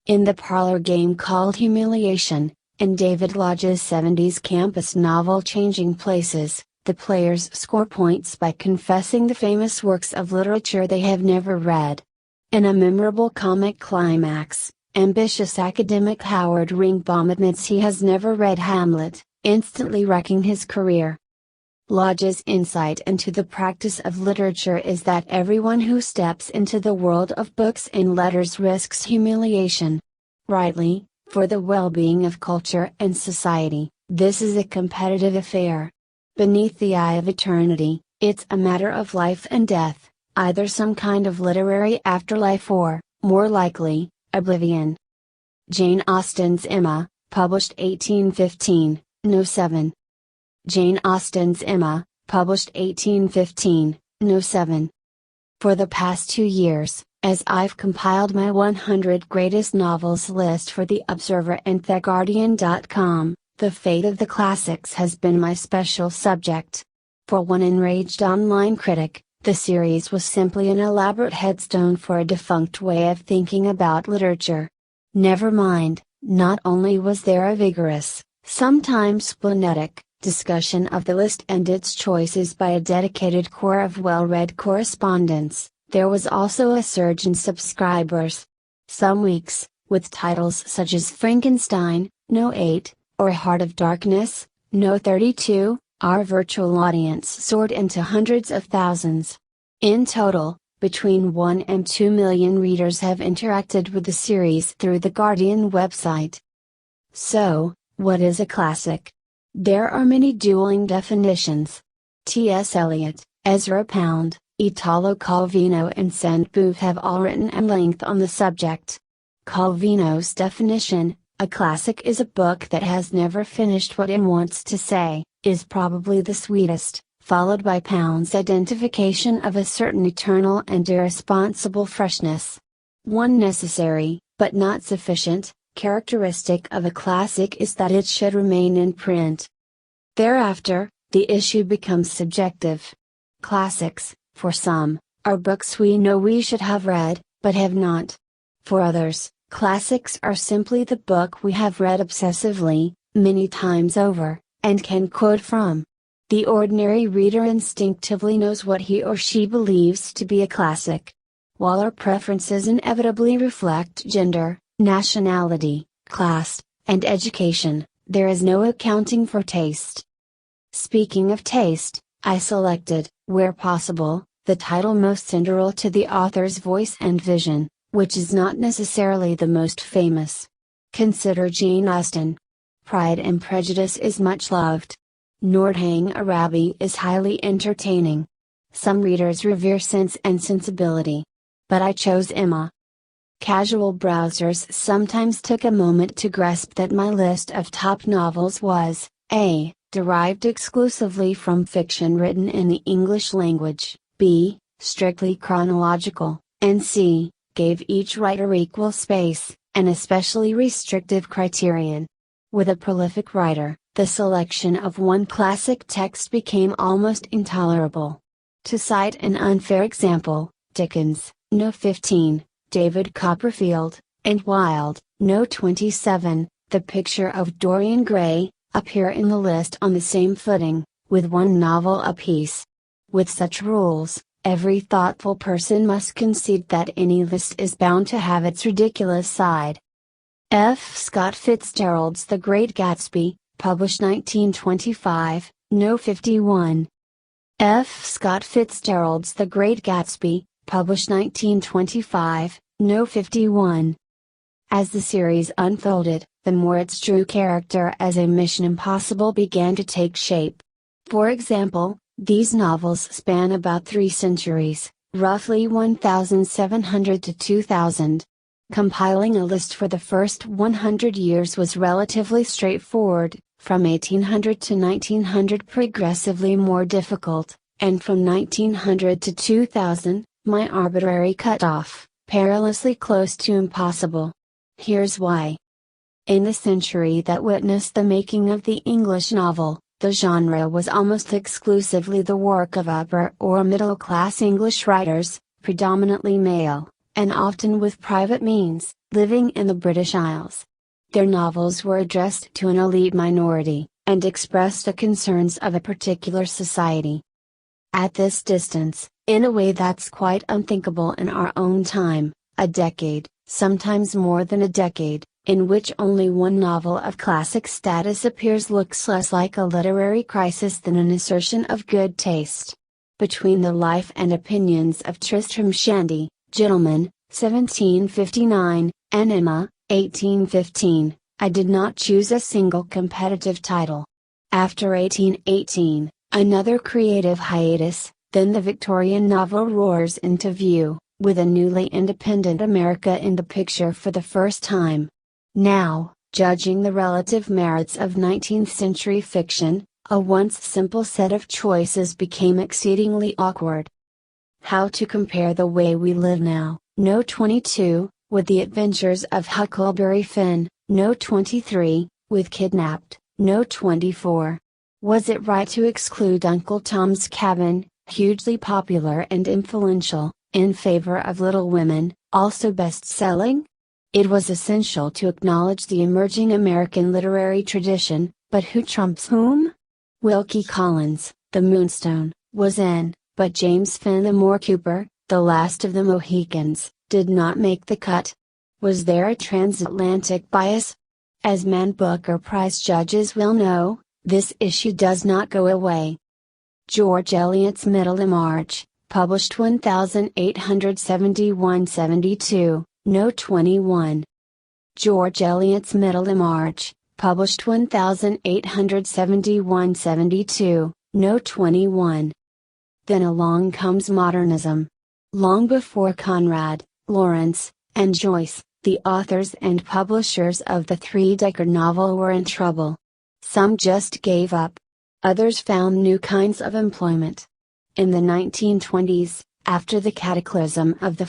In the parlor game called Humiliation, in David Lodge's 70s campus novel Changing Places, the players score points by confessing the famous works of literature they have never read. In a memorable comic climax, ambitious academic Howard Ringbaum admits he has never read Hamlet, instantly wrecking his career. Lodge's insight into the practice of literature is that everyone who steps into the world of books and letters risks humiliation. Rightly, for the well-being of culture and society, this is a competitive affair. Beneath the eye of eternity, it's a matter of life and death, either some kind of literary afterlife or, more likely, oblivion. Jane Austen's Emma, published 1815, No. 7. Jane Austen's Emma, published 1815, No. 7. For the past 2 years, as I've compiled my 100 greatest novels list for The Observer and TheGuardian.com, the fate of the classics has been my special subject. For one enraged online critic, the series was simply an elaborate headstone for a defunct way of thinking about literature. Never mind, not only was there a vigorous, sometimes splenetic, discussion of the list and its choices by a dedicated core of well-read correspondents, there was also a surge in subscribers. Some weeks, with titles such as Frankenstein, No. 8, or Heart of Darkness, No. 32, our virtual audience soared into hundreds of thousands. In total, between 1 and 2 million readers have interacted with the series through the Guardian website. So, what is a classic? There are many dueling definitions. T.S. Eliot, Ezra Pound, Italo Calvino and Sainte-Beuve have all written at length on the subject. Calvino's definition, a classic is a book that has never finished what it wants to say, is probably the sweetest, followed by Pound's identification of a certain eternal and irresponsible freshness. One necessary, but not sufficient, characteristic of a classic is that it should remain in print. Thereafter, the issue becomes subjective. Classics, for some, are books we know we should have read, but have not. For others, classics are simply the book we have read obsessively, many times over, and can quote from. The ordinary reader instinctively knows what he or she believes to be a classic. While our preferences inevitably reflect gender, nationality, class, and education, there is no accounting for taste. Speaking of taste, I selected, where possible, the title most central to the author's voice and vision, which is not necessarily the most famous. Consider Jane Austen. Pride and Prejudice is much loved. Nordhang Arabi is highly entertaining. Some readers revere Sense and Sensibility. But I chose Emma. Casual browsers sometimes took a moment to grasp that my list of top novels was, A. derived exclusively from fiction written in the English language, B. strictly chronological, and C. gave each writer equal space, an especially restrictive criterion. With a prolific writer, the selection of one classic text became almost intolerable. To cite an unfair example, Dickens, No. 15, David Copperfield, and Wilde, No. 27, The Picture of Dorian Gray, appear in the list on the same footing, with one novel apiece. With such rules, every thoughtful person must concede that any list is bound to have its ridiculous side. F. Scott Fitzgerald's The Great Gatsby, published 1925, No. 51. F. Scott Fitzgerald's The Great Gatsby, published 1925, No. 51. As the series unfolded, the more its true character as a Mission Impossible began to take shape. For example, these novels span about 3 centuries, roughly 1700 to 2000. Compiling a list for the first 100 years was relatively straightforward, from 1800 to 1900 progressively more difficult, and from 1900 to 2000, my arbitrary cutoff, perilously close to impossible. Here's why. In the century that witnessed the making of the English novel, the genre was almost exclusively the work of upper or middle-class English writers, predominantly male, and often with private means, living in the British Isles. Their novels were addressed to an elite minority, and expressed the concerns of a particular society. At this distance, in a way that's quite unthinkable in our own time, a decade, sometimes more than a decade, in which only one novel of classic status appears looks less like a literary crisis than an assertion of good taste. Between the life and opinions of Tristram Shandy, Gentleman, 1759, and Emma, 1815, I did not choose a single competitive title. After 1818, another creative hiatus, then the Victorian novel roars into view, with a newly independent America in the picture for the first time. Now, judging the relative merits of 19th century fiction, a once simple set of choices became exceedingly awkward. How to compare the way we live now, No. 22, with the adventures of Huckleberry Finn, No. 23, with Kidnapped, No. 24. Was it right to exclude Uncle Tom's Cabin, hugely popular and influential, in favor of Little Women, also best-selling? It was essential to acknowledge the emerging American literary tradition, but who trumps whom? Wilkie Collins, The Moonstone, was in, but James Fenimore Cooper, The Last of the Mohicans, did not make the cut. Was there a transatlantic bias? As Man Booker Prize judges will know, this issue does not go away. George Eliot's Middlemarch, published 1871-72, No. 21. George Eliot's Middlemarch, published 1871-72, No. 21. Then along comes modernism. Long before Conrad, Lawrence, and Joyce, the authors and publishers of the three-decker novel were in trouble. Some just gave up. Others found new kinds of employment. In the 1920s, after the cataclysm of the